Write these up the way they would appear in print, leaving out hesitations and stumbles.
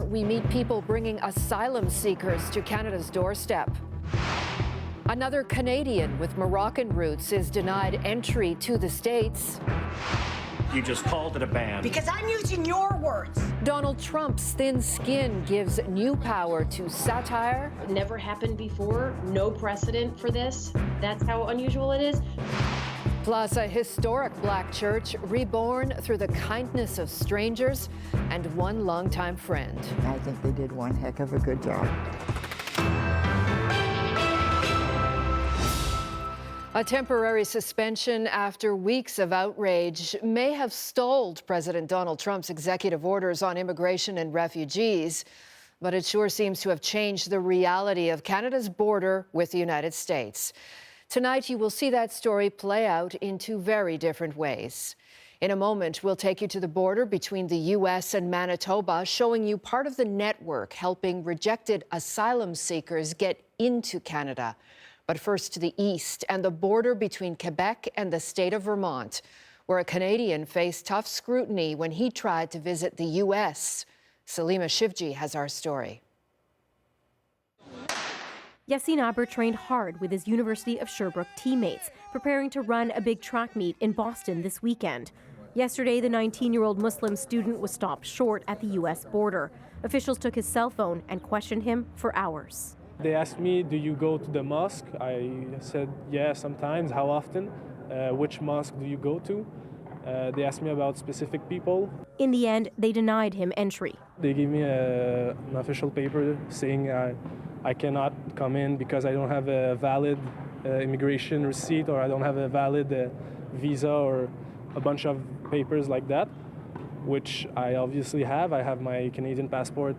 we meet people bringing asylum seekers to Canada's doorstep. Another Canadian with Moroccan roots is denied entry to the States. You just called it a ban. Because I'm using your words. Donald Trump's thin skin gives new power to satire. It never happened before, no precedent for this. That's how unusual it is. Plus, a historic black church reborn through the kindness of strangers and one longtime friend. I think they did one heck of a good job. A temporary suspension after weeks of outrage may have stalled President Donald Trump's executive orders on immigration and refugees, but it sure seems to have changed the reality of Canada's border with the United States. Tonight, you will see that story play out in two very different ways. In a moment, we'll take you to the border between the U.S. and Manitoba, showing you part of the network helping rejected asylum seekers get into Canada. But first to the east and the border between Quebec and the state of Vermont, where a Canadian faced tough scrutiny when he tried to visit the U.S. Salima Shivji has our story. Yassine Aber trained hard with his University of Sherbrooke teammates, preparing to run a big track meet in Boston this weekend. Yesterday, the 19-year-old Muslim student was stopped short at the U.S. border. Officials took his cell phone and questioned him for hours. They asked me, do you go to the mosque? I said, yeah, sometimes. How often? Which mosque do you go to? They asked me about specific people. In the end, they denied him entry. They gave me an official paper saying I cannot come in because I don't have a valid immigration receipt, or I don't have a valid visa, or a bunch of papers like that, which I obviously have. I have my Canadian passport,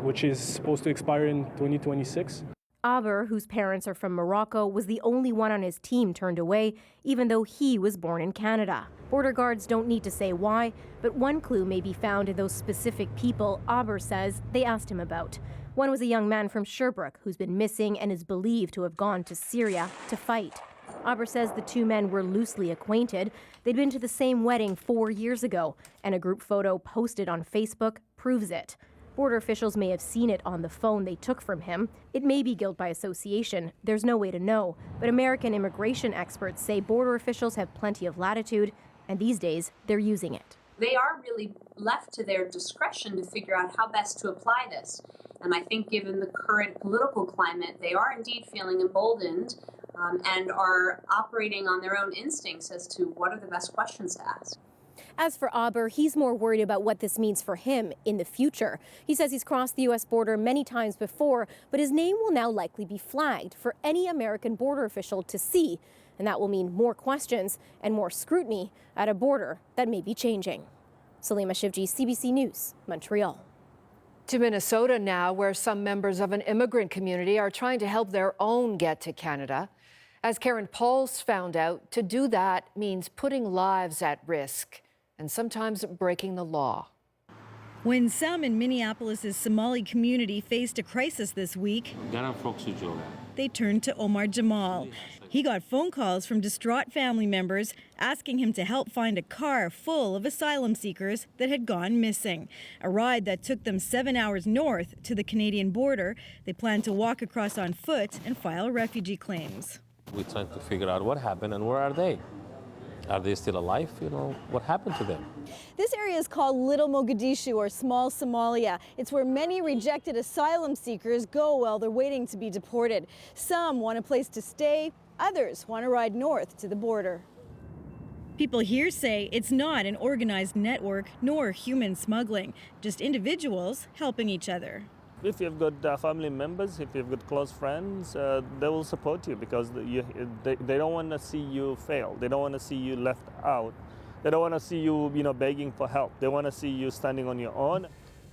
which is supposed to expire in 2026. Aber, whose parents are from Morocco, was the only one on his team turned away, even though he was born in Canada. Border guards don't need to say why, but one clue may be found in those specific people Aber says they asked him about. One was a young man from Sherbrooke who's been missing and is believed to have gone to Syria to fight. Aber says the two men were loosely acquainted. They'd been to the same wedding 4 years ago, and a group photo posted on Facebook proves it. Border officials may have seen it on the phone they took from him. It may be guilt by association. There's no way to know. But American immigration experts say border officials have plenty of latitude, and these days they're using it. They are really left to their discretion to figure out how best to apply this. And I think given the current political climate, they are indeed feeling emboldened and are operating on their own instincts as to what are the best questions to ask. As for Aber, he's more worried about what this means for him in the future. He says he's crossed the U.S. border many times before, but his name will now likely be flagged for any American border official to see. And that will mean more questions and more scrutiny at a border that may be changing. Salima Shivji, CBC News, Montreal. To Minnesota now, where some members of an immigrant community are trying to help their own get to Canada. As Karen Pauls found out, to do that means putting lives at risk and sometimes breaking the law. When some in Minneapolis' Somali community faced a crisis this week, they turned to Omar Jamal. He got phone calls from distraught family members asking him to help find a car full of asylum seekers that had gone missing. A ride that took them 7 hours north to the Canadian border. They plan to walk across on foot and file refugee claims. We're trying to figure out what happened and where are they? Are they still alive? You know, what happened to them? This area is called Little Mogadishu, or Small Somalia. It's where many rejected asylum seekers go while they're waiting to be deported. Some want a place to stay, others want to ride north to the border. People here say it's not an organized network nor human smuggling, just individuals helping each other. If you've got family members, if you've got close friends, they will support you because they don't want to see you fail. They don't want to see you left out. They don't want to see you, begging for help. They want to see you standing on your own.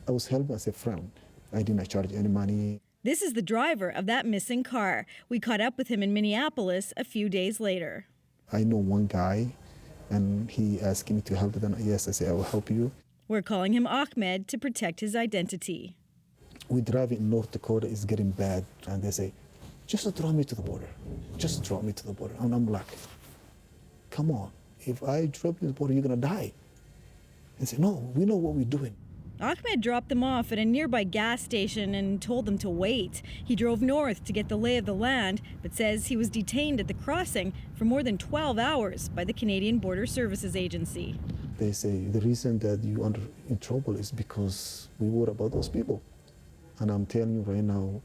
I was helped as a friend. I didn't charge any money. This is the driver of that missing car. We caught up with him in Minneapolis a few days later. I know one guy, and he asked me to help them. Yes, I said, I will help you. We're calling him Ahmed to protect his identity. We drive in North Dakota, it's getting bad, and they say, just drop me to the border. Just drop me to the border. And I'm like, come on, if I drop you to the border, you're gonna die. And say, no, we know what we're doing. Ahmed dropped them off at a nearby gas station and told them to wait. He drove north to get the lay of the land, but says he was detained at the crossing for more than 12 hours by the Canadian Border Services Agency. They say the reason that you are in trouble is because we worry about those people. And I'm telling you right now,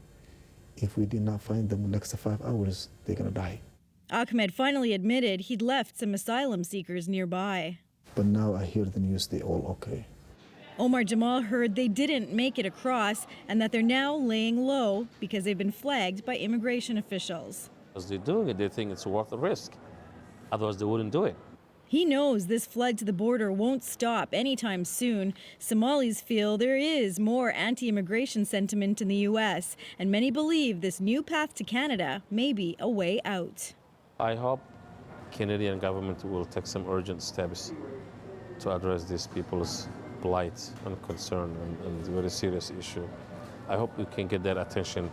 if we did not find them in the next 5 hours, they're gonna die. Ahmed finally admitted he'd left some asylum seekers nearby. But now I hear the news, they're all okay. Omar Jamal heard they didn't make it across and that they're now laying low because they've been flagged by immigration officials. As they're doing it, they think it's worth the risk. Otherwise, they wouldn't do it. He knows this flood to the border won't stop anytime soon. Somalis feel there is more anti-immigration sentiment in the U.S., and many believe this new path to Canada may be a way out. I hope Canadian government will take some urgent steps to address these people's plight and concern and very serious issue. I hope we can get their attention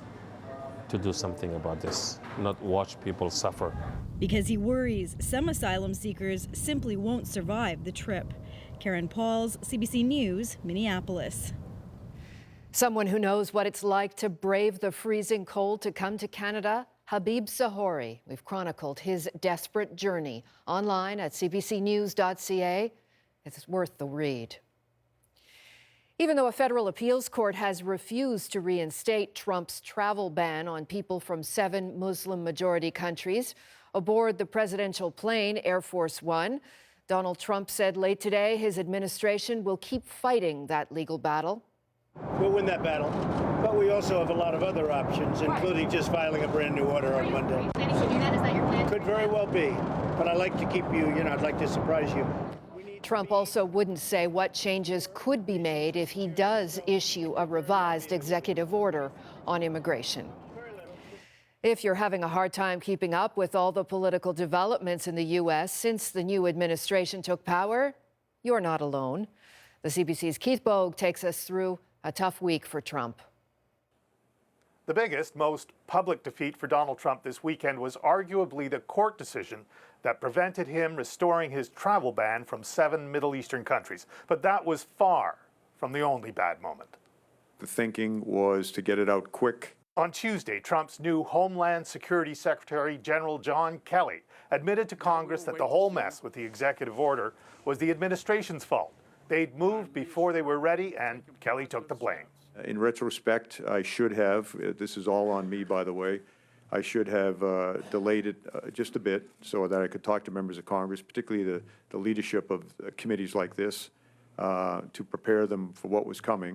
to do something about this, not watch people suffer. Because he worries some asylum seekers simply won't survive the trip. Karen Pauls, CBC News, Minneapolis. Someone who knows what it's like to brave the freezing cold to come to Canada, Habib Sahori. We've chronicled his desperate journey online at cbcnews.ca. It's worth the read. Even though a federal appeals court has refused to reinstate Trump's travel ban on people from 7 Muslim-majority countries aboard the presidential plane Air Force One, Donald Trump said late today his administration will keep fighting that legal battle. We'll win that battle, but we also have a lot of other options, including just filing a brand new order on Monday. Are you planning to do that? Is that your plan? Could very well be, but I'd like to keep you, I'd like to surprise you. Trump also wouldn't say what changes could be made if he does issue a revised executive order on immigration. If you're having a hard time keeping up with all the political developments in the U.S. since the new administration took power, you're not alone. The CBC's Keith Bogue takes us through a tough week for Trump. The biggest, most public defeat for Donald Trump this weekend was arguably the court decision that prevented him restoring his travel ban from 7 Middle Eastern countries. But that was far from the only bad moment. The thinking was to get it out quick. On Tuesday, Trump's new Homeland Security Secretary General John Kelly admitted to Congress that the whole mess with the executive order was the administration's fault. They'd moved before they were ready, and Kelly took the blame. In retrospect, I should have, this is all on me, by the way, I should have delayed it just a bit so that I could talk to members of Congress, particularly the leadership of committees like this, to prepare them for what was coming.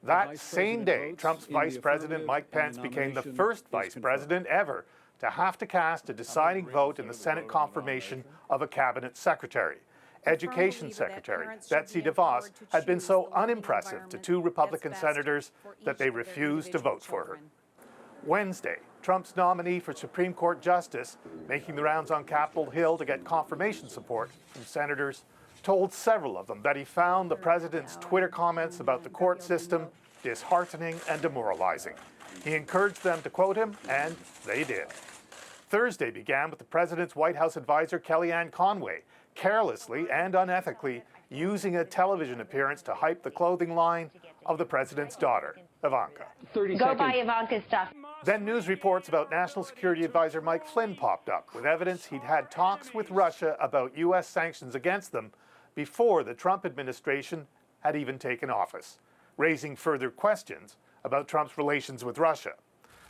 That same day, Trump's Vice President Mike Pence became the first vice president ever to have to cast a deciding vote in the Senate confirmation of a cabinet secretary. Education Secretary Betsy DeVos had been so unimpressive to 2 Republican senators that they refused to vote for her. Wednesday, Trump's nominee for Supreme Court Justice, making the rounds on Capitol Hill to get confirmation support from senators, told several of them that he found the president's Twitter comments about the court system disheartening and demoralizing. He encouraged them to quote him, and they did. Thursday began with the president's White House advisor Kellyanne Conway carelessly and unethically using a television appearance to hype the clothing line of the president's daughter, Ivanka. Go buy Ivanka's stuff. Then news reports about National Security Advisor Mike Flynn popped up with evidence he'd had talks with Russia about U.S. sanctions against them before the Trump administration had even taken office, raising further questions about Trump's relations with Russia.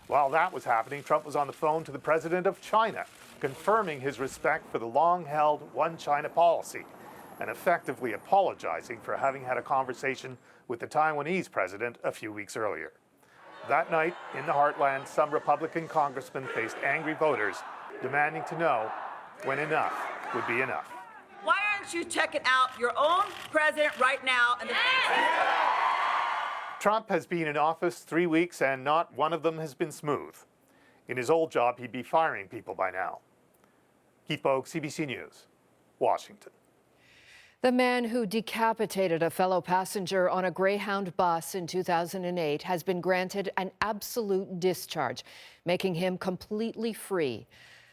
While that was happening, Trump was on the phone to the president of China, confirming his respect for the long-held One China policy and effectively apologizing for having had a conversation with the Taiwanese president a few weeks earlier. That night, in the heartland, some Republican congressmen faced angry voters demanding to know when enough would be enough. Why aren't you checking out your own president right now? Trump has been in office 3 weeks and not one of them has been smooth. In his old job, he'd be firing people by now. Keith Bogue, CBC News, Washington. The man who decapitated a fellow passenger on a Greyhound bus in 2008 has been granted an absolute discharge, making him completely free.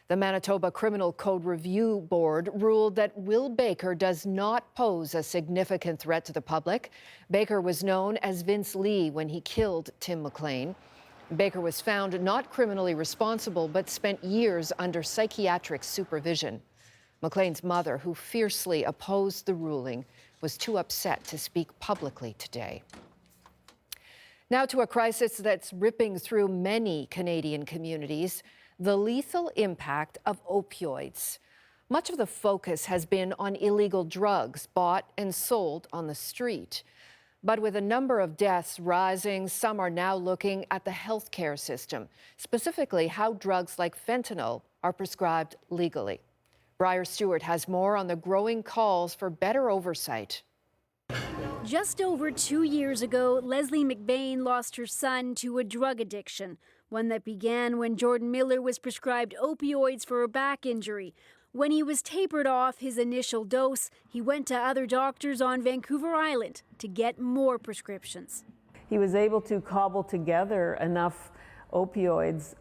The Manitoba Criminal Code Review Board ruled that Will Baker does not pose a significant threat to the public. Baker was known as Vince Lee when he killed Tim McLean. Baker was found not criminally responsible, but spent years under psychiatric supervision. McLean's mother, who fiercely opposed the ruling, was too upset to speak publicly today. Now to a crisis that's ripping through many Canadian communities, the lethal impact of opioids. Much of the focus has been on illegal drugs bought and sold on the street. But with a number of deaths rising, some are now looking at the healthcare system, specifically how drugs like fentanyl are prescribed legally. Briar Stewart has more on the growing calls for better oversight. Just over 2 years ago, Leslie McBain lost her son to a drug addiction, one that began when Jordan Miller was prescribed opioids for a back injury. When he was tapered off his initial dose, he went to other doctors on Vancouver Island to get more prescriptions. He was able to cobble together enough opioids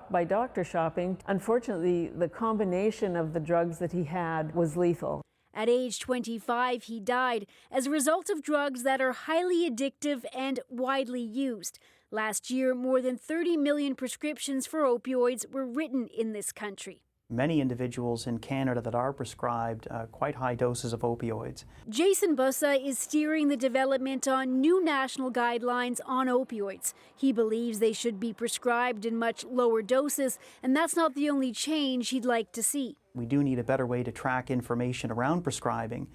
by doctor shopping. Unfortunately, the combination of the drugs that he had was lethal. At age 25, he died as a result of drugs that are highly addictive and widely used. Last year, more than 30 million prescriptions for opioids were written in this country. Many individuals in Canada that are prescribed quite high doses of opioids. Jason Bussa is steering the development on new national guidelines on opioids. He believes they should be prescribed in much lower doses, and that's not the only change he'd like to see. We do need a better way to track information around prescribing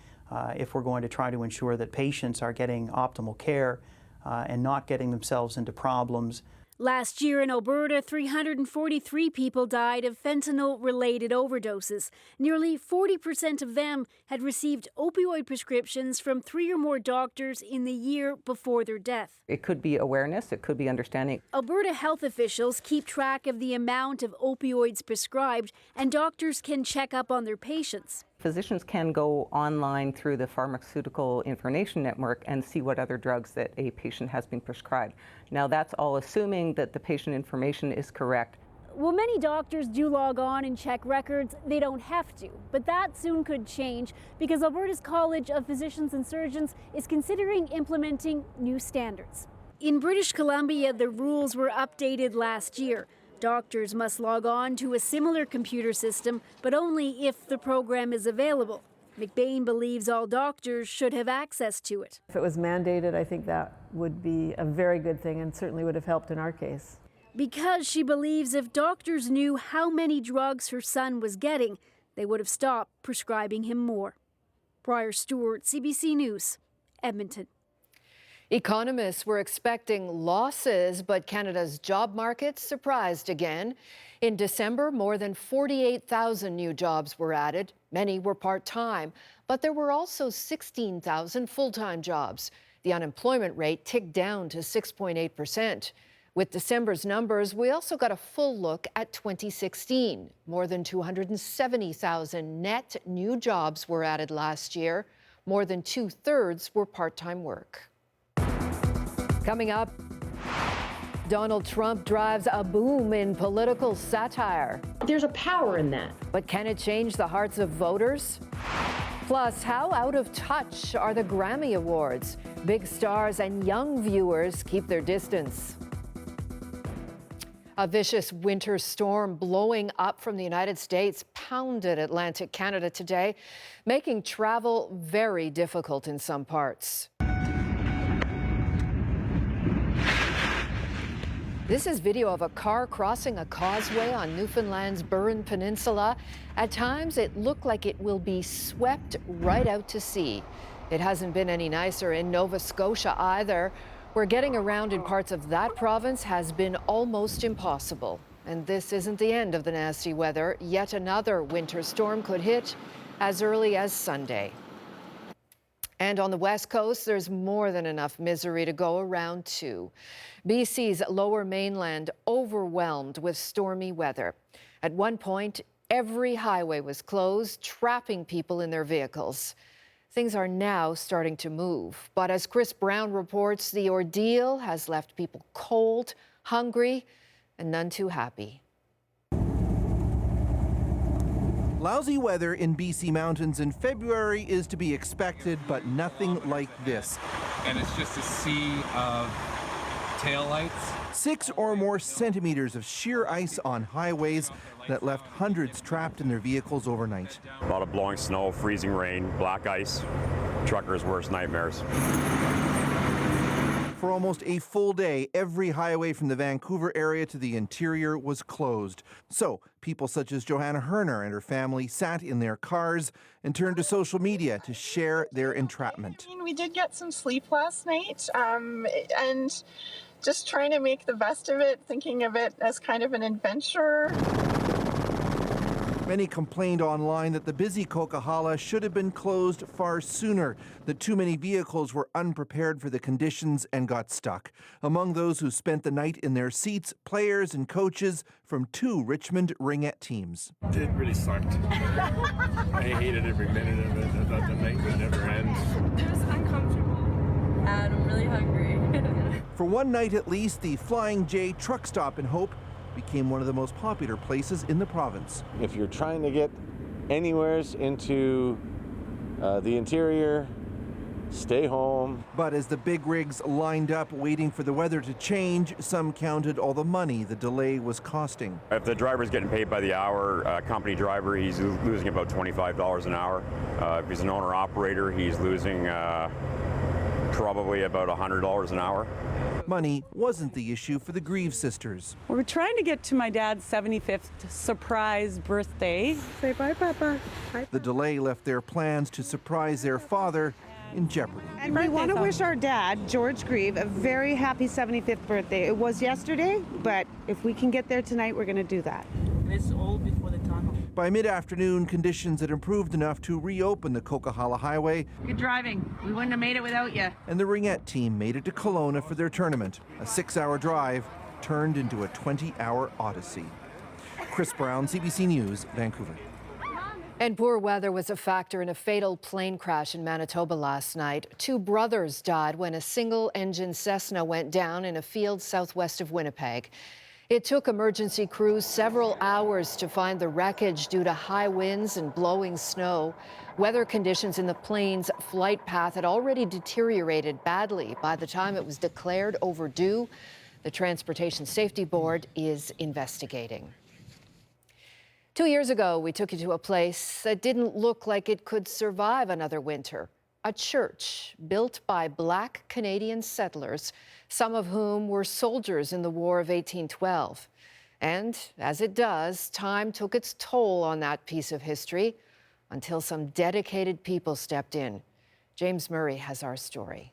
if we're going to try to ensure that patients are getting optimal care and not getting themselves into problems. Last year in Alberta, 343 people died of fentanyl-related overdoses. Nearly 40% of them had received opioid prescriptions from 3 or more doctors in the year before their death. It could be awareness, it could be understanding. Alberta health officials keep track of the amount of opioids prescribed, and doctors can check up on their patients. Physicians can go online through the Pharmaceutical Information Network and see what other drugs that a patient has been prescribed. Now, that's all assuming that the patient information is correct. While many doctors do log on and check records, they don't have to. But that soon could change because Alberta's College of Physicians and Surgeons is considering implementing new standards. In British Columbia, the rules were updated last year. Doctors must log on to a similar computer system, but only if the program is available. McBain believes all doctors should have access to it. If it was mandated, I think that would be a very good thing and certainly would have helped in our case. Because she believes if doctors knew how many drugs her son was getting, they would have stopped prescribing him more. Briar Stewart, CBC News, Edmonton. Economists were expecting losses, but Canada's job market surprised again. In December, more than 48,000 new jobs were added. Many were part-time, but there were also 16,000 full-time jobs. The unemployment rate ticked down to 6.8%. With December's numbers, we also got a full look at 2016. More than 270,000 net new jobs were added last year. More than 2/3 were part-time work. Coming up, Donald Trump drives a boom in political satire. There's a power in that. But can it change the hearts of voters? Plus, how out of touch are the Grammy Awards? Big stars and young viewers keep their distance. A vicious winter storm blowing up from the United States pounded Atlantic Canada today, making travel very difficult in some parts. This is video of a car crossing a causeway on Newfoundland's Burren Peninsula. At times, it looked like it will be swept right out to sea. It hasn't been any nicer in Nova Scotia either, where getting around in parts of that province has been almost impossible. And this isn't the end of the nasty weather. Yet another winter storm could hit as early as Sunday. And on the West Coast, there's more than enough misery to go around, too. BC's lower mainland overwhelmed with stormy weather. At one point, every highway was closed, trapping people in their vehicles. Things are now starting to move. But as Chris Brown reports, the ordeal has left people cold, hungry, and none too happy. Lousy weather in BC mountains in February is to be expected, but nothing like this. And it's just a sea of taillights. 6 or more centimeters of sheer ice on highways that left hundreds trapped in their vehicles overnight. A lot of blowing snow, freezing rain, black ice, truckers' worst nightmares. For almost a full day, every highway from the Vancouver area to the interior was closed. So people such as Johanna Herner and her family sat in their cars and turned to social media to share their entrapment. We did get some sleep last night, and just trying to make the best of it, thinking of it as kind of an adventure. Many complained online that the busy Coquihalla should have been closed far sooner, that too many vehicles were unprepared for the conditions and got stuck. Among those who spent the night in their seats, players and coaches from 2 Richmond Ringette teams. It really sucked. I hated every minute of it. I thought the night would never end. It was uncomfortable, and I'm really hungry. For one night at least, the Flying J truck stop in Hope became one of the most popular places in the province. If you're trying to get anywheres into the interior, stay home. But as the big rigs lined up waiting for the weather to change, some counted all the money the delay was costing. If the driver's getting paid by the hour, company driver, he's losing about $25 an hour. If he's an owner-operator, he's losing probably about $100 an hour. Money wasn't the issue for the Grieve sisters. We're trying to get to my dad's 75th surprise birthday. Say bye, Papa. Bye. The delay left their plans to surprise their father in jeopardy. And we want to wish our dad, George Grieve, a very happy 75th birthday. It was yesterday, but if we can get there tonight, we're going to do that. It's all before the tunnel. By mid-afternoon, conditions had improved enough to reopen the Coquihalla Highway. Good driving. We wouldn't have made it without you. And the Ringette team made it to Kelowna for their tournament. A 6-hour drive turned into a 20-hour odyssey. Chris Brown, CBC News, Vancouver. And poor weather was a factor in a fatal plane crash in Manitoba last night. 2 brothers died when a single-engine Cessna went down in a field southwest of Winnipeg. It took emergency crews several hours to find the wreckage due to high winds and blowing snow. Weather conditions in the plane's flight path had already deteriorated badly by the time it was declared overdue. The Transportation Safety Board is investigating. 2 years ago, we took you to a place that didn't look like it could survive another winter. A church built by Black Canadian settlers, some of whom were soldiers in the War of 1812. And as it does, time took its toll on that piece of history until some dedicated people stepped in. James Murray has our story.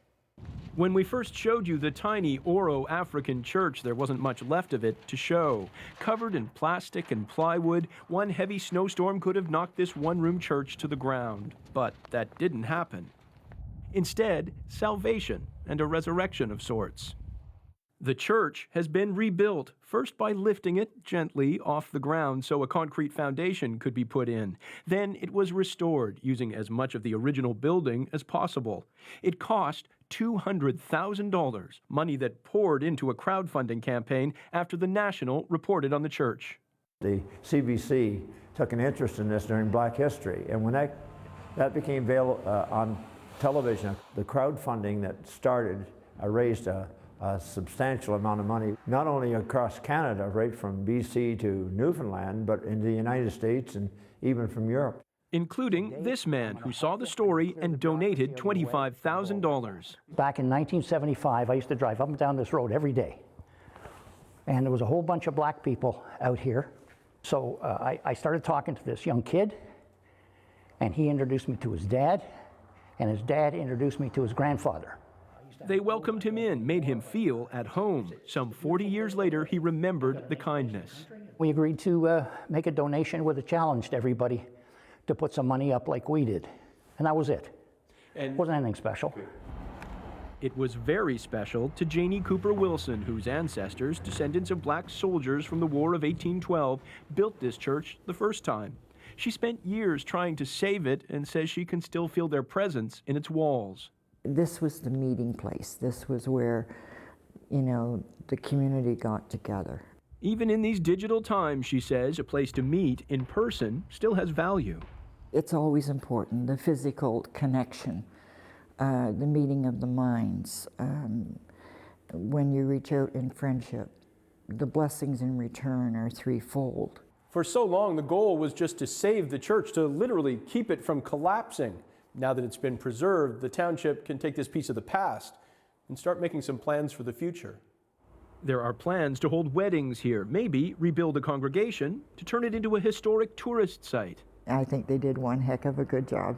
When we first showed you the tiny Oro African church, there wasn't much left of it to show. Covered in plastic and plywood, one heavy snowstorm could have knocked this one-room church to the ground. But that didn't happen. Instead, salvation and a resurrection of sorts. The church has been rebuilt, first by lifting it gently off the ground so a concrete foundation could be put in. Then it was restored, using as much of the original building as possible. It cost $200,000, money that poured into a crowdfunding campaign after the National reported on the church. The CBC took an interest in this during Black History, and when that became available on television, the crowdfunding that started raised a substantial amount of money, not only across Canada, right from BC to Newfoundland, but in the United States and even from Europe. Including this man who saw the story and donated $25,000. Back in 1975, I used to drive up and down this road every day. And there was a whole bunch of black people out here. So I started talking to this young kid, and he introduced me to his dad, and his dad introduced me to his grandfather. They welcomed him in, made him feel at home. Some 40 years later, he remembered the kindness. We agreed to make a donation with a challenge to everybody to put some money up like we did. And that was it. It wasn't anything special. It was very special to Janie Cooper Wilson, whose ancestors, descendants of black soldiers from the War of 1812, built this church the first time. She spent years trying to save it and says she can still feel their presence in its walls. This was the meeting place. This was where, the community got together. Even in these digital times, she says, a place to meet in person still has value. It's always important, the physical connection, the meeting of the minds. When you reach out in friendship, the blessings in return are threefold. For so long, the goal was just to save the church, to literally keep it from collapsing. Now that it's been preserved, the township can take this piece of the past and start making some plans for the future. There are plans to hold weddings here, maybe rebuild a congregation to turn it into a historic tourist site. I think they did one heck of a good job,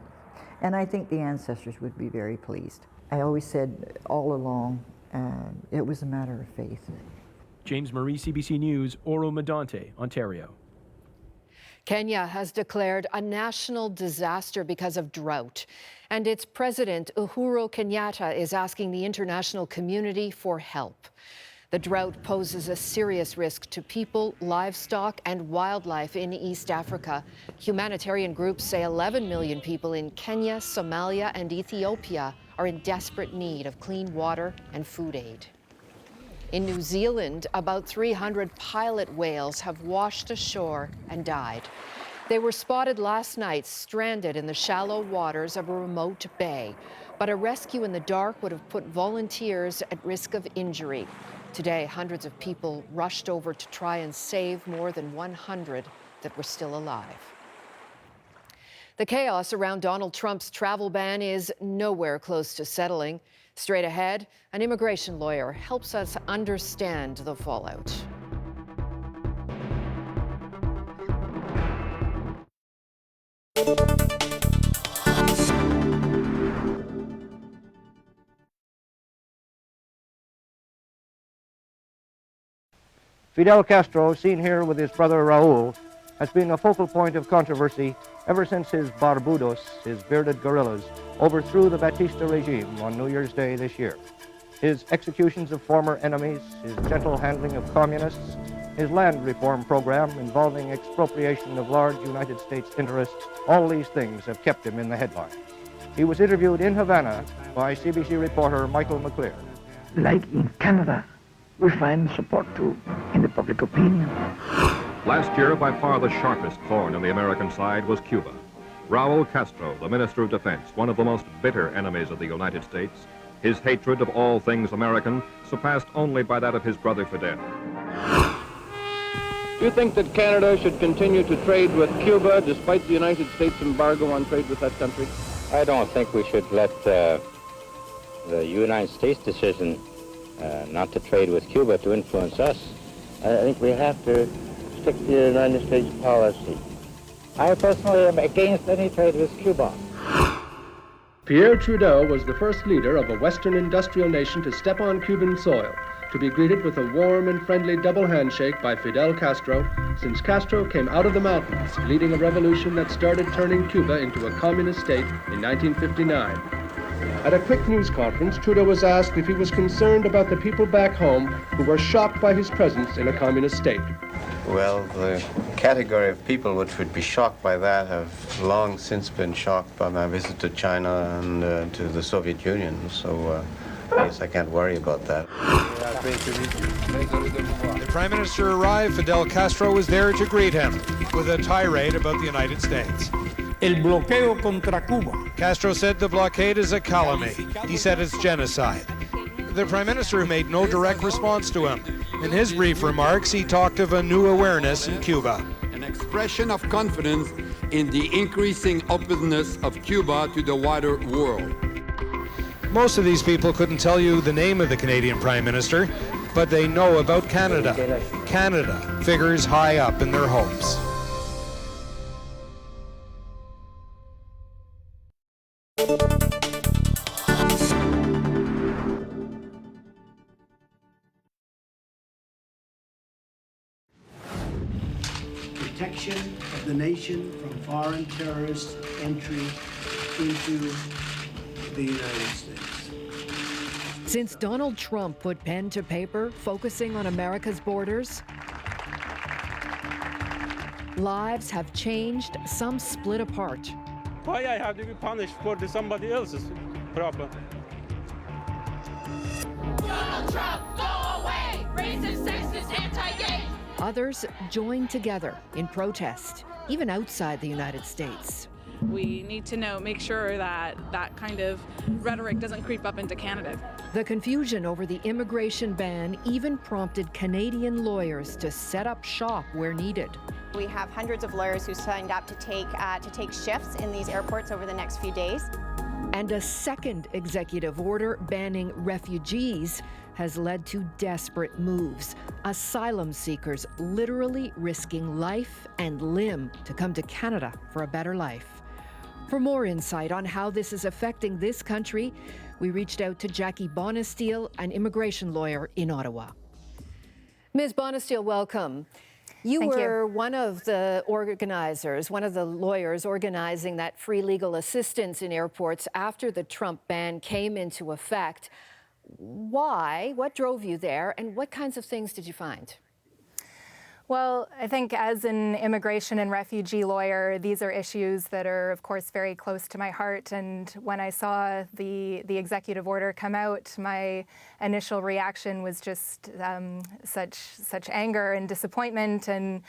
and I think the ancestors would be very pleased. I always said all along, it was a matter of faith. James Murray, CBC News, Oro Medonte, Ontario. Kenya has declared a national disaster because of drought, and its president, Uhuru Kenyatta, is asking the international community for help. The drought poses a serious risk to people, livestock, and wildlife in East Africa. Humanitarian groups say 11 million people in Kenya, Somalia, and Ethiopia are in desperate need of clean water and food aid. In New Zealand, about 300 pilot whales have washed ashore and died. They were spotted last night stranded in the shallow waters of a remote bay, but a rescue in the dark would have put volunteers at risk of injury. Today, hundreds of people rushed over to try and save more than 100 that were still alive. The chaos around Donald Trump's travel ban is nowhere close to settling. Straight ahead, an immigration lawyer helps us understand the fallout. Fidel Castro, seen here with his brother Raul, has been a focal point of controversy ever since his barbudos, his bearded guerrillas, overthrew the Batista regime on New Year's Day this year. His executions of former enemies, his gentle handling of communists, his land reform program involving expropriation of large United States interests, all these things have kept him in the headlines. He was interviewed in Havana by CBC reporter Michael McClear. Like in Canada, we find support too in the public opinion. Last year, by far the sharpest thorn in the American side was Cuba. Raul Castro, the Minister of Defense, one of the most bitter enemies of the United States, his hatred of all things American surpassed only by that of his brother Fidel. Do you think that Canada should continue to trade with Cuba despite the United States embargo on trade with that country? I don't think we should let the United States decision not to trade with Cuba to influence us. I think we have to stick to the United States policy. I personally am against any trade with Cuba. Pierre Trudeau was the first leader of a Western industrial nation to step on Cuban soil, to be greeted with a warm and friendly double handshake by Fidel Castro, since Castro came out of the mountains, leading a revolution that started turning Cuba into a communist state in 1959. At a quick news conference, Trudeau was asked if he was concerned about the people back home who were shocked by his presence in a communist state. Well, the category of people which would be shocked by that have long since been shocked by my visit to China and to the Soviet Union, so I guess I can't worry about that. The Prime Minister arrived. Fidel Castro was there to greet him with a tirade about the United States. El bloqueo contra Cuba. Castro said the blockade is a calumny. He said it's genocide. The Prime Minister made no direct response to him. In his brief remarks, he talked of a new awareness in Cuba. An expression of confidence in the increasing openness of Cuba to the wider world. Most of these people couldn't tell you the name of the Canadian Prime Minister, but they know about Canada. Canada figures high up in their hopes. Protection of the nation from foreign terrorist entry into the United States. Since Donald Trump put pen to paper, focusing on America's borders, lives have changed, some split apart. Why I have to be punished for somebody else's problem? Donald Trump, go away! Racist, sexist, anti-gay. others joined together in protest, even outside the United States. We need to make sure that that kind of rhetoric doesn't creep up into Canada. The confusion over the immigration ban even prompted Canadian lawyers to set up shop where needed. We have hundreds of lawyers who signed up to take shifts in these airports over the next few days. And a second executive order banning refugees has led to desperate moves. Asylum seekers literally risking life and limb to come to Canada for a better life. For more insight on how this is affecting this country, we reached out to Jackie Bonesteel, an immigration lawyer in Ottawa. Ms. Bonesteel, welcome. You were one of the organizers, one of the lawyers organizing that free legal assistance in airports after the Trump ban came into effect. Why? What drove you there, and what kinds of things did you find? Well, I think as an immigration and refugee lawyer, these are issues that are, of course, very close to my heart. And when I saw the executive order come out, my initial reaction was just such anger and disappointment and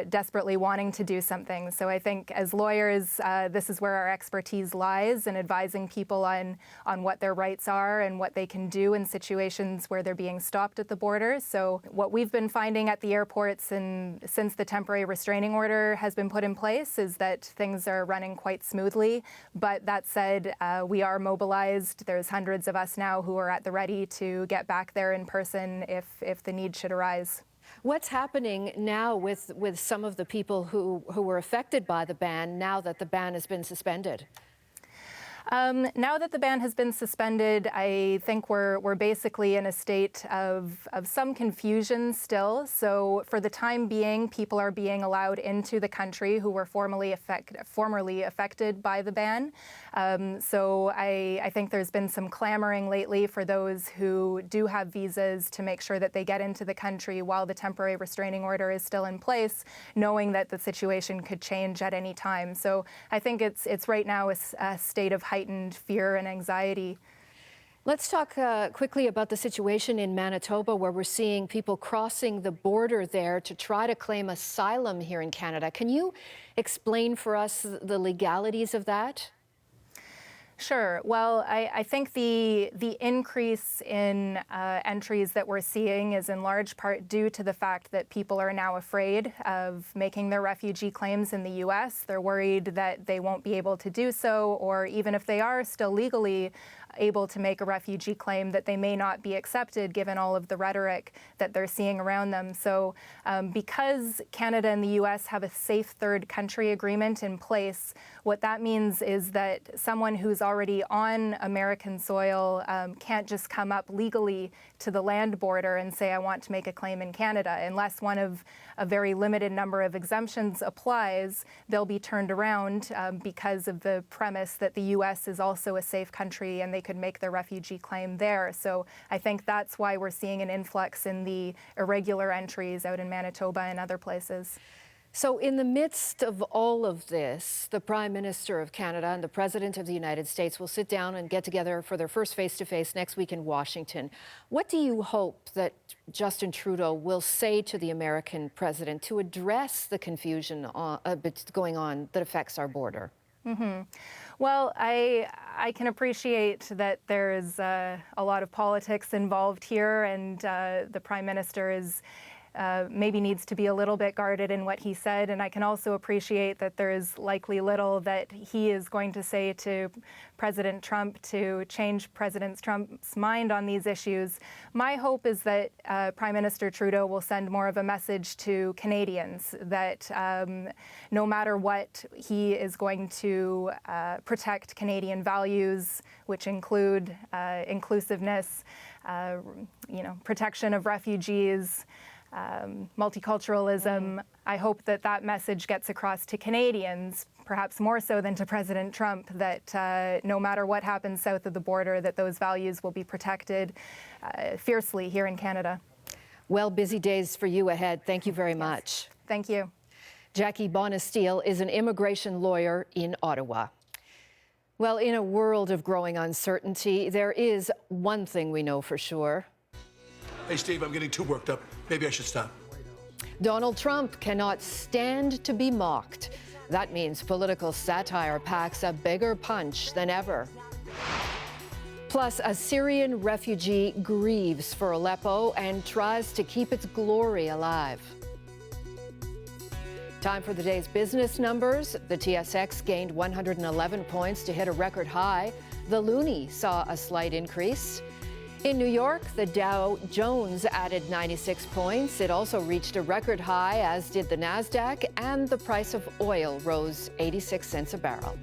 desperately wanting to do something. So I think as lawyers, this is where our expertise lies in advising people on what their rights are and what they can do in situations where they're being stopped at the border. So what we've been finding at the airports and since the temporary restraining order has been put in place is that things are running quite smoothly. But that said, we are mobilized. There's hundreds of us now who are at the ready to get back there in person if the need should arise. What's happening now with some of the people who were affected by the ban now that the ban has been suspended? Now that the ban has been suspended, I think we're basically in a state of some confusion still. So for the time being, people are being allowed into the country who were formerly affected by the ban. So I think there's been some clamoring lately for those who do have visas to make sure that they get into the country while the temporary restraining order is still in place, knowing that the situation could change at any time. So I think it's right now a state of heightened fear and anxiety. Let's talk quickly about the situation in Manitoba, where we're seeing people crossing the border there to try to claim asylum here in Canada. Can you explain for us the legalities of that? Sure. Well, I think the increase in entries that we're seeing is in large part due to the fact that people are now afraid of making their refugee claims in the U.S. They're worried that they won't be able to do so, or even if they are still legally able to make a refugee claim, that they may not be accepted given all of the rhetoric that they're seeing around them. So because Canada and the U.S. have a safe third country agreement in place, what that means is that someone who's already on American soil can't just come up legally to the land border and say, I want to make a claim in Canada. Unless one of a very limited number of exemptions applies, they'll be turned around because of the premise that the U.S. is also a safe country and they could make their refugee claim there. So I think that's why we're seeing an influx in the irregular entries out in Manitoba and other places. So in the midst of all of this, the Prime Minister of Canada and the President of the United States will sit down and get together for their first face-to-face next week in Washington. What do you hope that Justin Trudeau will say to the American president to address the confusion going on that affects our border? Mm-hmm. Well, I can appreciate that there's a lot of politics involved here, and the Prime Minister is maybe needs to be a little bit guarded in what he said. And I can also appreciate that there is likely little that he is going to say to President Trump to change President Trump's mind on these issues. My hope is that Prime Minister Trudeau will send more of a message to Canadians that no matter what, he is going to protect Canadian values, which include inclusiveness, protection of refugees, multiculturalism. I hope that that message gets across to Canadians, perhaps more so than to President Trump, that no matter what happens south of the border, that those values will be protected fiercely here in Canada. Well, busy days for you ahead. Thank you very much. Thank you. Jackie Bonesteel is an immigration lawyer in Ottawa. Well, in a world of growing uncertainty, there is one thing we know for sure. Hey, Steve, I'm getting too worked up. Maybe I should stop. Donald Trump cannot stand to be mocked. That means political satire packs a bigger punch than ever. Plus, a Syrian refugee grieves for Aleppo and tries to keep its glory alive. Time for the day's business numbers. The TSX gained 111 points to hit a record high. The loonie saw a slight increase. In New York, the Dow Jones added 96 points. It also reached a record high, as did the Nasdaq, and the price of oil rose 86 cents a barrel.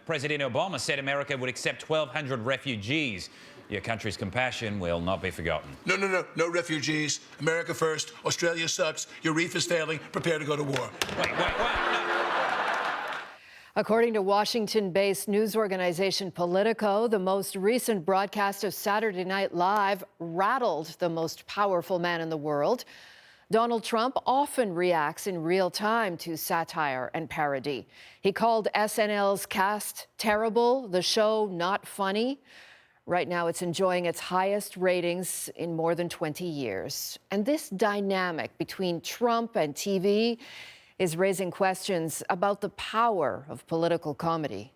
President Obama said America would accept 1,200 refugees. Your country's compassion will not be forgotten. No, no, no. No refugees. America first. Australia sucks. Your reef is failing. Prepare to go to war. Wait. No. According to Washington-based news organization Politico, the most recent broadcast of Saturday Night Live rattled the most powerful man in the world. Donald Trump often reacts in real time to satire and parody. He called SNL's cast terrible, the show not funny. Right now, it's enjoying its highest ratings in more than 20 years. And this dynamic between Trump and TV is raising questions about the power of political comedy.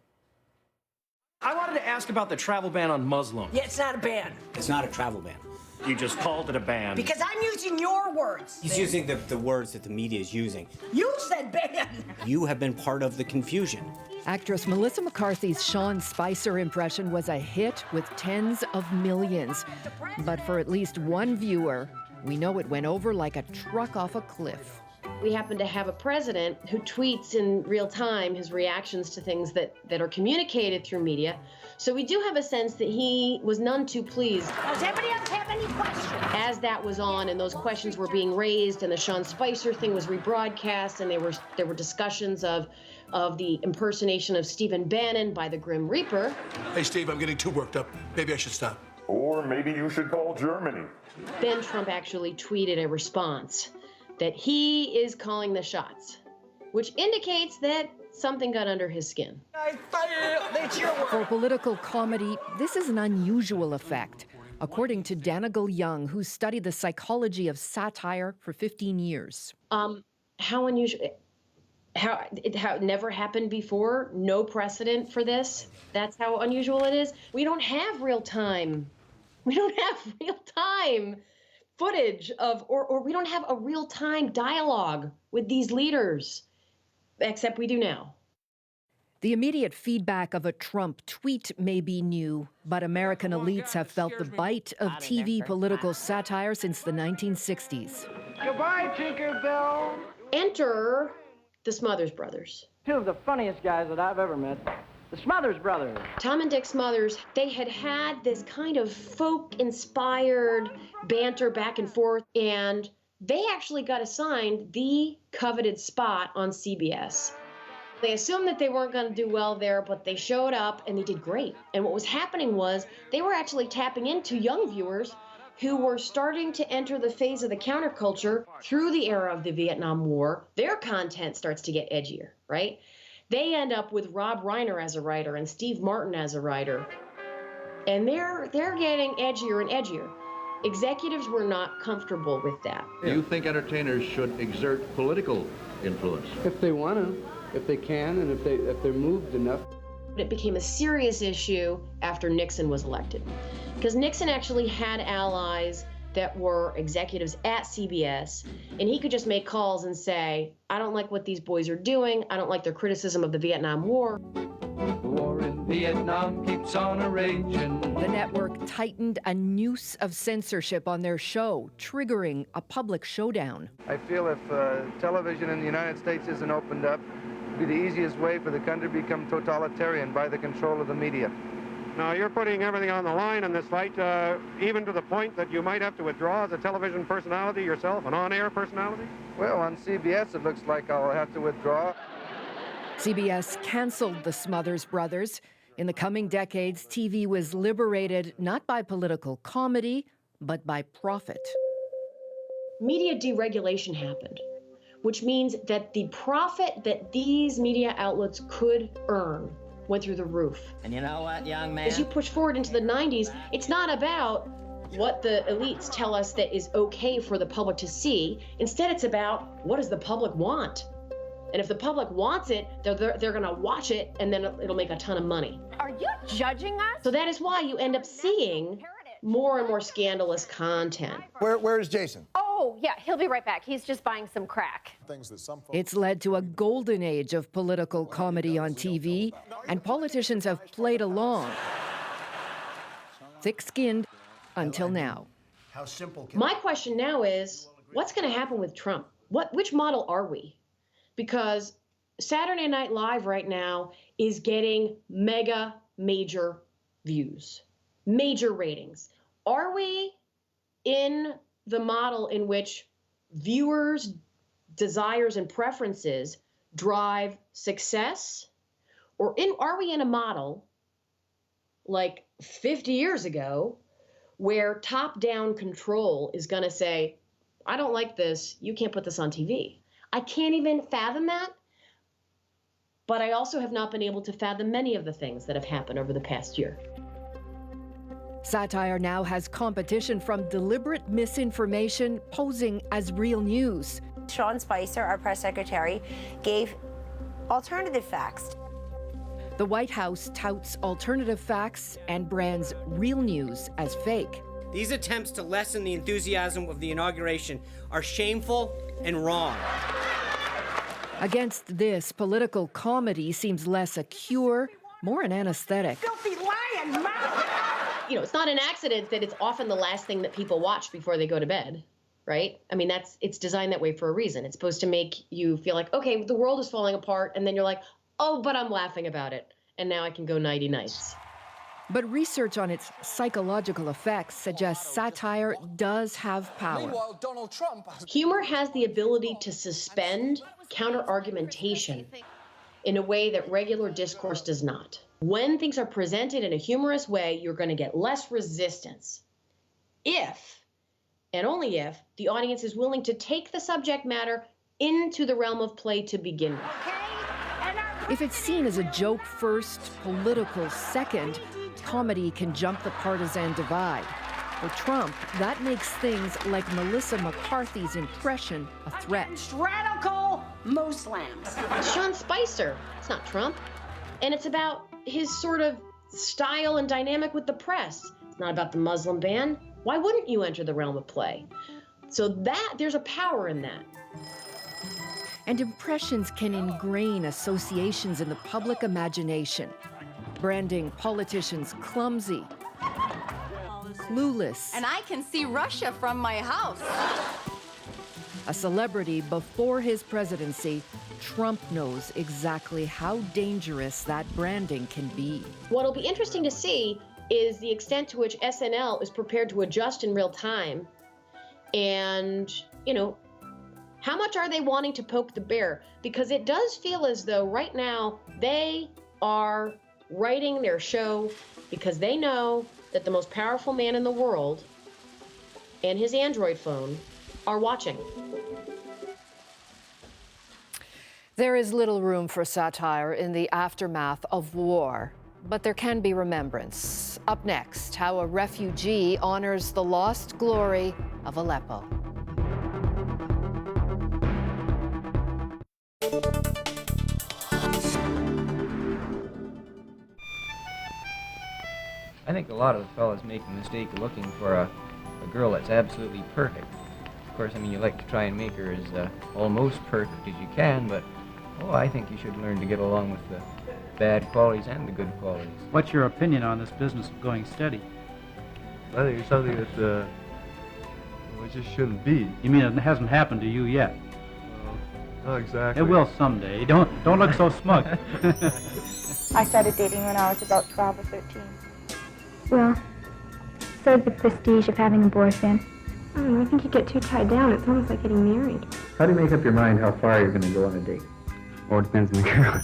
I wanted to ask about the travel ban on Muslims. Yeah, it's not a ban. It's not a travel ban. You just called it a ban. Because I'm using your words. He's using the words that the media is using. You said ban. You have been part of the confusion. Actress Melissa McCarthy's Sean Spicer impression was a hit with tens of millions. But for at least one viewer, we know it went over like a truck off a cliff. We happen to have a president who tweets in real time his reactions to things that are communicated through media. So we do have a sense that he was none too pleased. Does anybody else have any questions? As that was on and those questions were being raised and the Sean Spicer thing was rebroadcast and there were discussions of the impersonation of Stephen Bannon by the Grim Reaper. Hey, Steve, I'm getting too worked up. Maybe I should stop. Or maybe you should call Germany. Then Trump actually tweeted a response that he is calling the shots, which indicates that something got under his skin. For political comedy, this is an unusual effect, according to Danigal Young, who studied the psychology of satire for 15 years. How unusual, how it never happened before, no precedent for this. That's how unusual it is. We don't have real time footage of, or we don't have a real-time dialogue with these leaders, except we do now. The immediate feedback of a Trump tweet may be new, but American elites have felt the bite of TV political satire since the 1960s. Goodbye, Tinkerbell. Enter the Smothers Brothers. Two of the funniest guys that I've ever met. The Smothers Brothers. Tom and Dick Smothers, they had this kind of folk-inspired banter back and forth, and they actually got assigned the coveted spot on CBS. They assumed that they weren't going to do well there, but they showed up and they did great. And what was happening was they were actually tapping into young viewers who were starting to enter the phase of the counterculture through the era of the Vietnam War. Their content starts to get edgier, right? They end up with Rob Reiner as a writer and Steve Martin as a writer. And they're getting edgier and edgier. Executives were not comfortable with that. Do you think entertainers should exert political influence? If they want to, if they can, and if they're moved enough. It became a serious issue after Nixon was elected. Because Nixon actually had allies that were executives at CBS, and he could just make calls and say, I don't like what these boys are doing, I don't like their criticism of the Vietnam War. The war in Vietnam keeps on a-raging. The network tightened a noose of censorship on their show, triggering a public showdown. I feel if television in the United States isn't opened up, it'd be the easiest way for the country to become totalitarian by the control of the media. Now, you're putting everything on the line in this fight, even to the point that you might have to withdraw as a television personality yourself, an on-air personality? Well, on CBS, it looks like I'll have to withdraw. CBS canceled the Smothers Brothers. In the coming decades, TV was liberated not by political comedy, but by profit. Media deregulation happened, which means that the profit that these media outlets could earn went through the roof. And you know what, young man? As you push forward into the 90s, it's not about what the elites tell us that is okay for the public to see. Instead, it's about what does the public want? And if the public wants it, they're going to watch it, and then it'll make a ton of money. Are you judging us? So that is why you end up seeing more and more scandalous content. Where is Jason? Oh, yeah, he'll be right back. He's just buying some crack. It's led to a golden age of political comedy on TV, and politicians have played along, thick-skinned until now. How simple My question now is, what's going to happen with Trump? Which model are we? Because Saturday Night Live right now is getting mega major views. major ratings. Are we in the model in which viewers' desires and preferences drive success? Or are we in a model like 50 years ago where top-down control is going to say, I don't like this, you can't put this on TV? I can't even fathom that, but I also have not been able to fathom many of the things that have happened over the past year. Satire now has competition from deliberate misinformation posing as real news. Sean Spicer, our press secretary, gave alternative facts. The White House touts alternative facts and brands real news as fake. These attempts to lessen the enthusiasm of the inauguration are shameful and wrong. Against this, political comedy seems less a cure, more an anesthetic. Filthy lion mouth! You know, it's not an accident that it's often the last thing that people watch before they go to bed, right? I mean, it's designed that way for a reason. It's supposed to make you feel like, okay, the world is falling apart, and then you're like, oh, but I'm laughing about it, and now I can go nighty-nights. But research on its psychological effects suggests satire does have power. Meanwhile, Donald Trump... Humor has the ability to suspend counter-argumentation in a way that regular discourse does not. When things are presented in a humorous way, you're going to get less resistance if, and only if, the audience is willing to take the subject matter into the realm of play to begin with. If it's seen as a joke first, political second, comedy can jump the partisan divide. For Trump, that makes things like Melissa McCarthy's impression a threat. Radical Muslims. It's Sean Spicer. It's not Trump. And it's about his sort of style and dynamic with the press. It's not about the Muslim ban. Why wouldn't you enter the realm of play? So there's a power in that. And impressions can ingrain associations in the public imagination, branding politicians clumsy, clueless. And I can see Russia from my house. A celebrity before his presidency, Trump knows exactly how dangerous that branding can be. What'll be interesting to see is the extent to which SNL is prepared to adjust in real time. And, you know, how much are they wanting to poke the bear? Because it does feel as though right now they are writing their show because they know that the most powerful man in the world and his Android phone are watching. There is little room for satire in the aftermath of war, but there can be remembrance. Up next, how a refugee honors the lost glory of Aleppo. I think a lot of the fellas make the mistake of looking for a girl that's absolutely perfect. Of course, I mean, you like to try and make her as almost perfect as you can, but I think you should learn to get along with the bad qualities and the good qualities. What's your opinion on this business of going steady? I think it's something that it just shouldn't be. You mean it hasn't happened to you yet? Not exactly. It will someday. Don't look so smug. I started dating when I was about 12 or 13. Well, so did the prestige of having a boyfriend. I don't know, I think you get too tied down. It's almost like getting married. How do you make up your mind how far you're going to go on a date? Or it depends on the girl.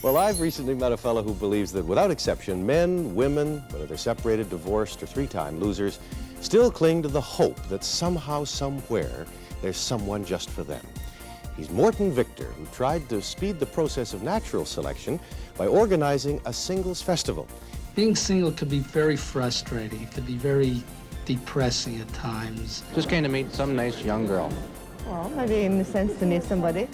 Well, I've recently met a fellow who believes that without exception, men, women, whether they're separated, divorced, or three-time losers, still cling to the hope that somehow, somewhere, there's someone just for them. He's Morton Victor, who tried to speed the process of natural selection by organizing a singles festival. Being single could be very frustrating. It could be very depressing at times. Just came to meet some nice young girl. Well, maybe in the sense to meet somebody.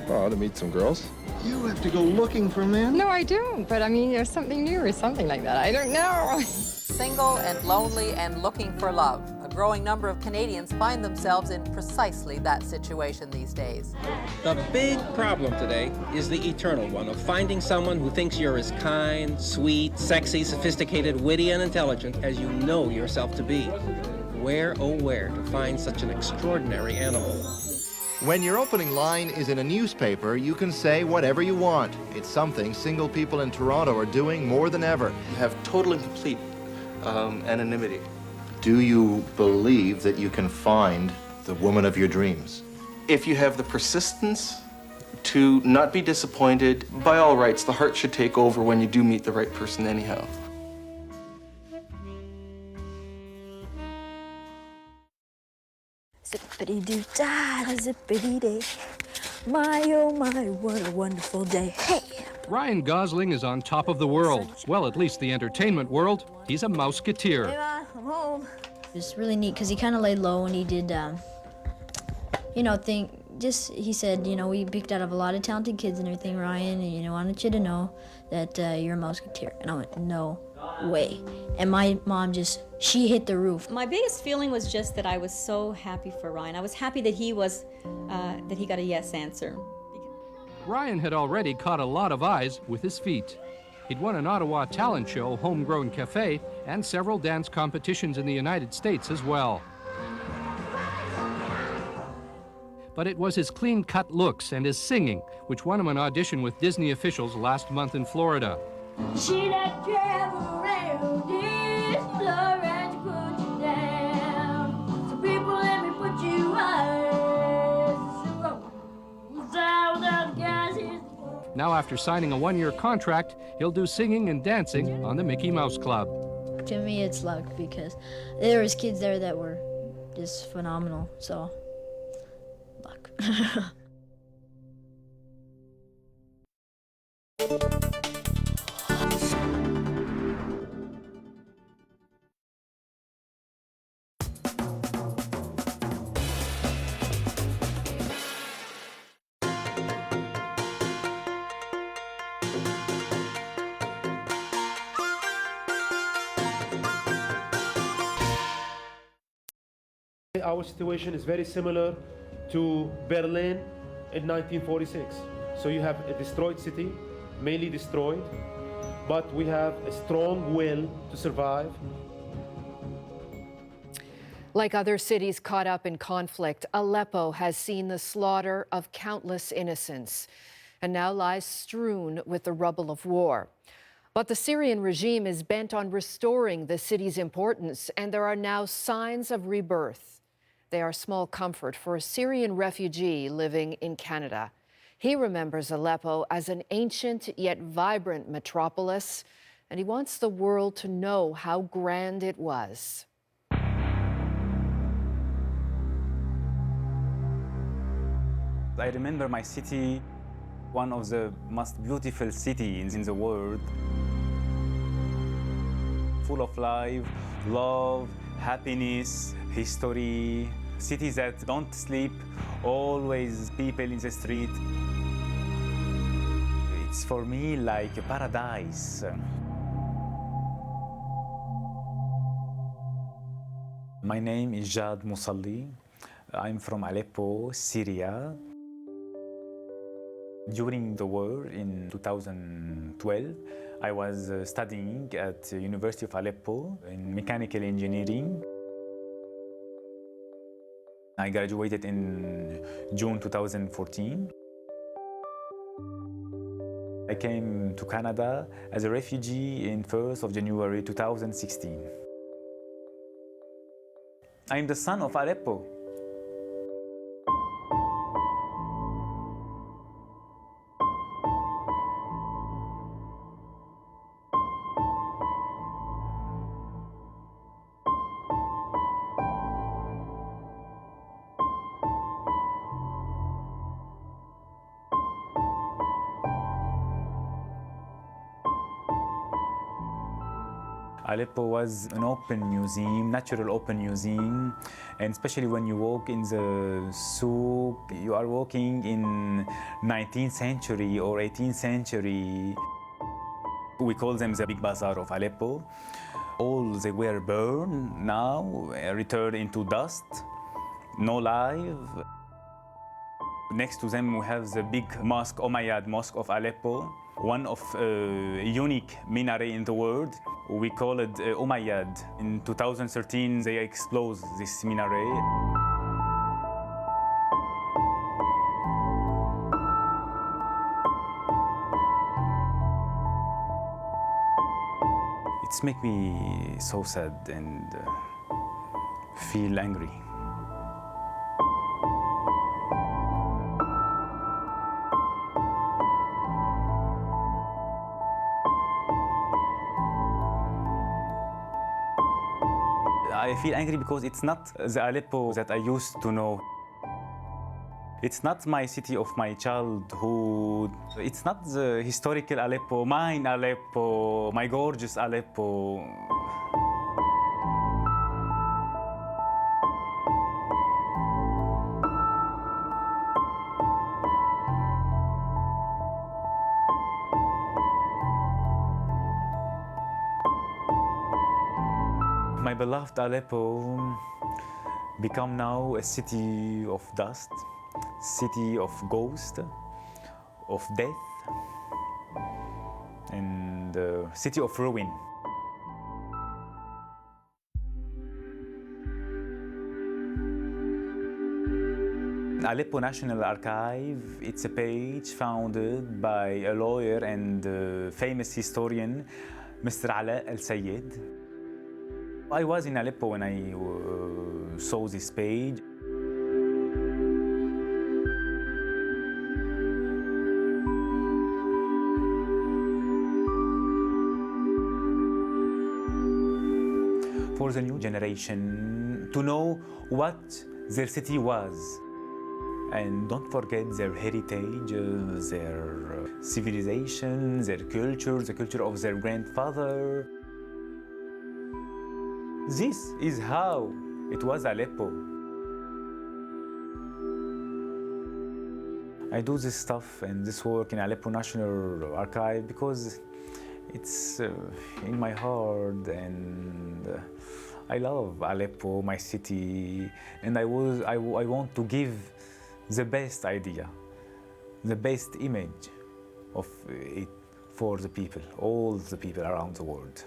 Well, to meet some girls. You have to go looking for men? No, I don't, but I mean, there's something new or something like that. I don't know. Single and lonely and looking for love. A growing number of Canadians find themselves in precisely that situation these days. The big problem today is the eternal one of finding someone who thinks you're as kind, sweet, sexy, sophisticated, witty, and intelligent as you know yourself to be. Where, oh where, to find such an extraordinary animal? When your opening line is in a newspaper, you can say whatever you want. It's something single people in Toronto are doing more than ever. You have total and complete anonymity. Do you believe that you can find the woman of your dreams? If you have the persistence to not be disappointed, by all rights, the heart should take over when you do meet the right person anyhow. Zippity-doo-dah, zippity-day. My, oh my, what a wonderful day. Hey! Ryan Gosling is on top of the world. Well, at least the entertainment world. He's a mouseketeer. Hey, Ma, I'm home. It was really neat because he kind of laid low and he did, he said, we picked out of a lot of talented kids and everything, Ryan, and, I wanted you to know that you're a mouseketeer. And I went, no way. And my mom she hit the roof. My biggest feeling was just that I was so happy for Ryan. I was happy that he got a yes answer. Ryan had already caught a lot of eyes with his feet. He'd won an Ottawa talent show, Homegrown Cafe, and several dance competitions in the United States as well. But it was his clean-cut looks and his singing which won him an audition with Disney officials last month in Florida. She that travel around this orange put you down. So people, let me put you Now, after signing a one-year contract, he'll do singing and dancing on the Mickey Mouse Club. To me, it's luck because there was kids there that were just phenomenal, so luck. Our situation is very similar to Berlin in 1946. So you have a destroyed city, mainly destroyed, but we have a strong will to survive. Like other cities caught up in conflict, Aleppo has seen the slaughter of countless innocents and now lies strewn with the rubble of war. But the Syrian regime is bent on restoring the city's importance, and there are now signs of rebirth. They are small comfort for a Syrian refugee living in Canada. He remembers Aleppo as an ancient yet vibrant metropolis, and he wants the world to know how grand it was. I remember my city, one of the most beautiful cities in the world. Full of life, love, happiness, history, cities that don't sleep, always people in the street. It's for me like a paradise. My name is Jad Musalli. I'm from Aleppo, Syria. During the war in 2012, I was studying at the University of Aleppo in mechanical engineering. I graduated in June 2014. I came to Canada as a refugee in 1st of January 2016. I'm the son of Aleppo. Aleppo was an open museum, natural open museum, and especially when you walk in the souk, you are walking in 19th century or 18th century. We call them the Big Bazaar of Aleppo. All they were burned now, returned into dust, no life. Next to them we have the big mosque, Umayyad Mosque of Aleppo, one of unique minaret in the world. We call it Umayyad. In 2013, they exploded this minaret. It's make me so sad and feel angry. I feel angry because it's not the Aleppo that I used to know. It's not my city of my childhood. It's not the historical Aleppo, mine Aleppo, my gorgeous Aleppo. My beloved Aleppo become now a city of dust, city of ghosts, of death, and city of ruin. Aleppo National Archive, it's a page founded by a lawyer and famous historian, Mr. Ala Al-Sayed. I was in Aleppo when I saw this page. For the new generation to know what their city was. And don't forget their heritage, their civilization, their culture, the culture of their grandfather. This is how it was Aleppo. I do this stuff and this work in Aleppo National Archive because it's in my heart, and I love Aleppo, my city, and I want to give the best idea, the best image of it for the people, all the people around the world.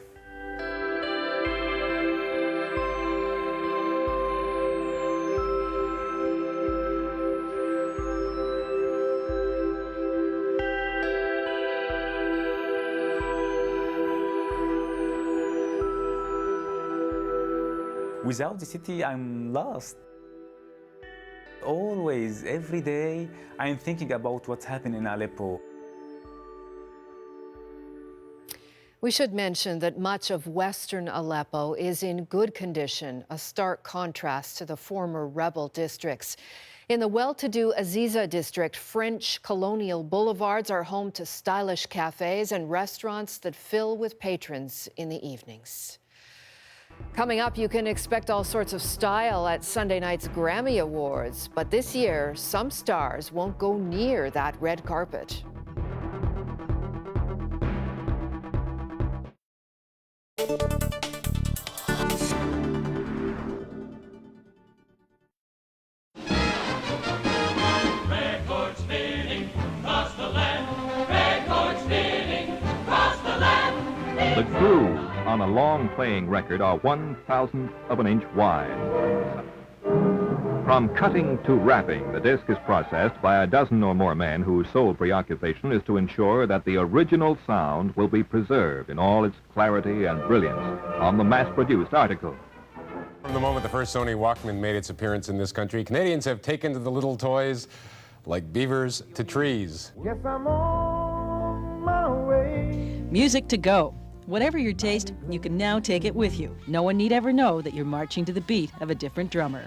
Without the city, I'm lost. Always, every day, I'm thinking about what's happened in Aleppo. We should mention that much of western Aleppo is in good condition, a stark contrast to the former rebel districts. In the well-to-do Aziza district, French colonial boulevards are home to stylish cafes and restaurants that fill with patrons in the evenings. Coming up, you can expect all sorts of style at Sunday night's Grammy Awards. But this year, some stars won't go near that red carpet. Record spinning across the land. Record spinning across the land. The grooves on a long playing record are 1/1000th of an inch wide. From cutting to wrapping, the disc is processed by a dozen or more men whose sole preoccupation is to ensure that the original sound will be preserved in all its clarity and brilliance on the mass-produced article. From the moment the first Sony Walkman made its appearance in this country, Canadians have taken to the little toys like beavers to trees. Yes, I'm on my way. Music to go. Whatever your taste, you can now take it with you. No one need ever know that you're marching to the beat of a different drummer.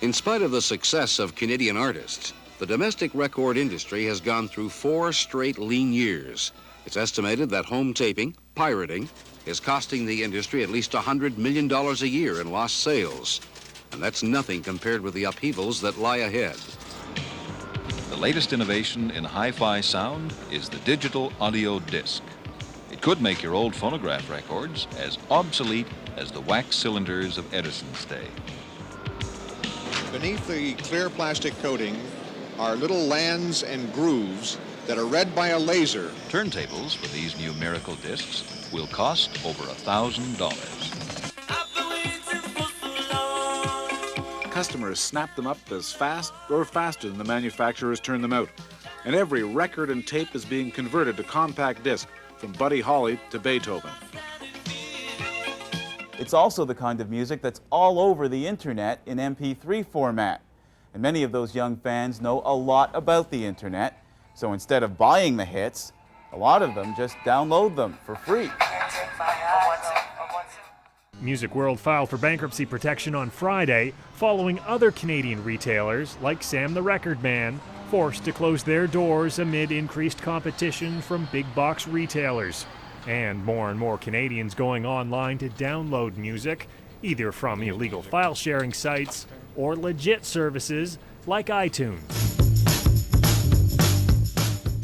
In spite of the success of Canadian artists, the domestic record industry has gone through 4 straight lean years. It's estimated that home taping, pirating, is costing the industry at least $100 million a year in lost sales. And that's nothing compared with the upheavals that lie ahead. The latest innovation in hi-fi sound is the digital audio disc. It could make your old phonograph records as obsolete as the wax cylinders of Edison's day. Beneath the clear plastic coating are little lands and grooves that are read by a laser. Turntables for these new miracle discs will cost over $1,000. Customers snap them up as fast or faster than the manufacturers turn them out. and every record and tape is being converted to compact disc, from Buddy Holly to Beethoven. It's also the kind of music that's all over the internet in MP3 format. And many of those young fans know a lot about the internet, so instead of buying the hits, a lot of them just download them for free. Music World filed for bankruptcy protection on Friday, following other Canadian retailers, like Sam the Record Man, forced to close their doors amid increased competition from big box retailers. And more Canadians going online to download music, either from illegal file sharing sites or legit services like iTunes.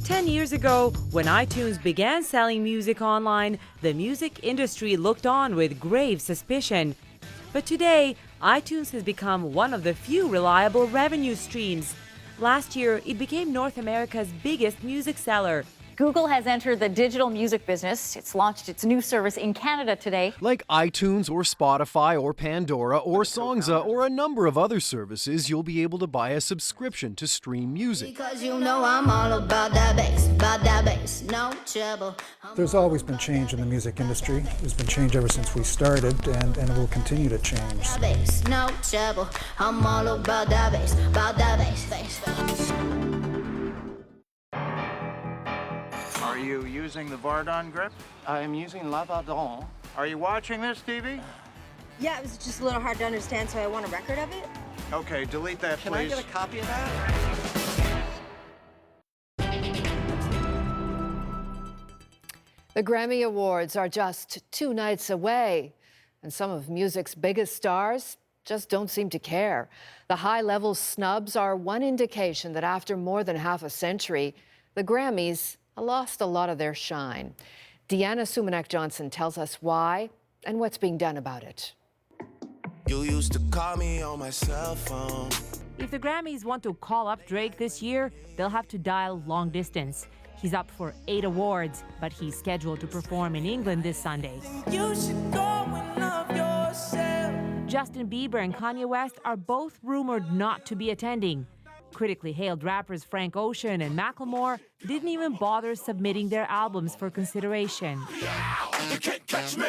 10 years ago, when iTunes began selling music online, the music industry looked on with grave suspicion. But today, iTunes has become one of the few reliable revenue streams. Last year, it became North America's biggest music seller. Google has entered the digital music business. It's launched its new service in Canada today. Like iTunes or Spotify or Pandora or Songza or a number of other services, you'll be able to buy a subscription to stream music. Because you know I'm all about that bass, no trouble. There's always been change in the music industry. There's been change ever since we started, and it will continue to change. No trouble. I'm all about that bass, bass. Are you using the Vardon grip? I'm using Lavardon. Are you watching this, TV? Yeah, it was just a little hard to understand, so I want a record of it. Okay, delete that, Can please. I get a copy of that? The Grammy Awards are just 2 nights away, and some of music's biggest stars just don't seem to care. The high-level snubs are one indication that after more than half a century, the Grammys lost a lot of their shine. Deanna Sumanek-Johnson tells us why and what's being done about it. You used to call me on my cell phone. If the Grammys want to call up Drake this year, they'll have to dial long distance. He's up for 8 awards, but he's scheduled to perform in England this Sunday. You should go and love yourself. Justin Bieber and Kanye West are both rumored not to be attending. Critically hailed rappers Frank Ocean and Macklemore didn't even bother submitting their albums for consideration. You can't catch me.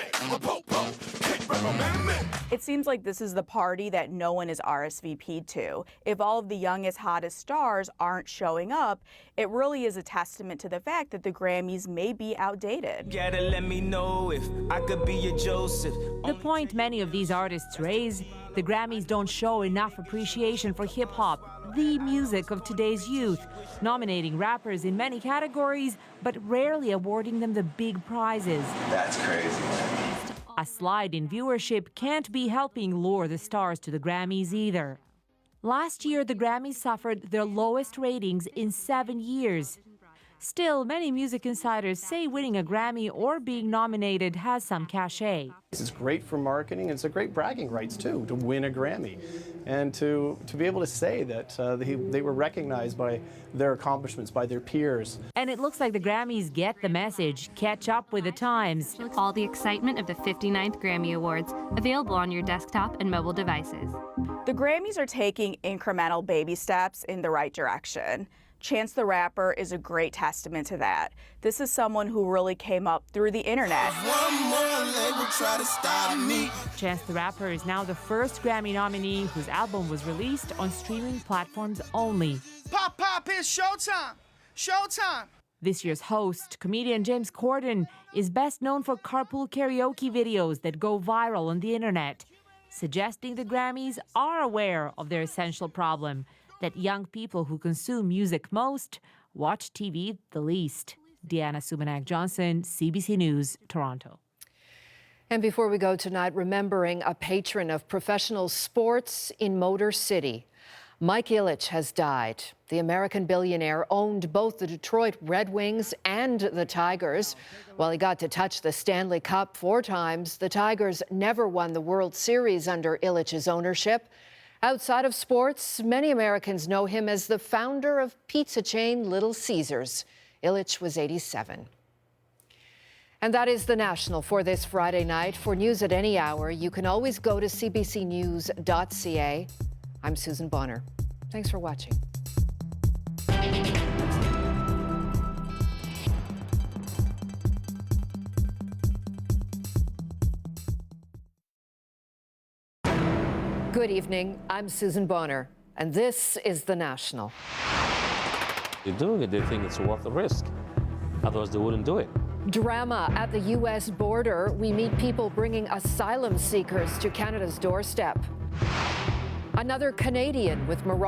It seems like this is the party that no one is RSVP'd to. If all of the youngest, hottest stars aren't showing up, it really is a testament to the fact that the Grammys may be outdated. Gotta let me know if I could be your Joseph. The point many of these artists raise, the Grammys don't show enough appreciation for hip-hop, the music of today's youth, nominating rappers in many categories, but rarely awarding them the big prizes. That's crazy. A slide in viewership can't be helping lure the stars to the Grammys either. Last year, the Grammys suffered their lowest ratings in 7 years. Still, many music insiders say winning a Grammy or being nominated has some cachet. It's great for marketing, and it's a great bragging rights, too, to win a Grammy. And to be able to say that they were recognized by their accomplishments, by their peers. And it looks like the Grammys get the message, catch up with the times. All the excitement of the 59th Grammy Awards, available on your desktop and mobile devices. The Grammys are taking incremental baby steps in the right direction. Chance the Rapper is a great testament to that. This is someone who really came up through the internet. Chance the Rapper is now the first Grammy nominee whose album was released on streaming platforms only. Pop, pop, it's showtime! Showtime! This year's host, comedian James Corden, is best known for carpool karaoke videos that go viral on the internet, suggesting the Grammys are aware of their essential problem, that young people who consume music most watch TV the least. Deanna Sumanek-Johnson, CBC News, Toronto. And before we go tonight, remembering a patron of professional sports in Motor City. Mike Ilitch has died. The American billionaire owned both the Detroit Red Wings and the Tigers. While he got to touch the Stanley Cup 4 times, the Tigers never won the World Series under Ilitch's ownership. Outside of sports, many Americans know him as the founder of pizza chain Little Caesars. Ilitch was 87. And that is The National for this Friday night. For news at any hour, you can always go to cbcnews.ca. I'm Susan Bonner. Thanks for watching. Good evening. I'm Susan Bonner, and this is The National. They're doing it, they think it's worth the risk. Otherwise, they wouldn't do it. Drama at the U.S. border. We meet people bringing asylum seekers to Canada's doorstep. Another Canadian with Morocco.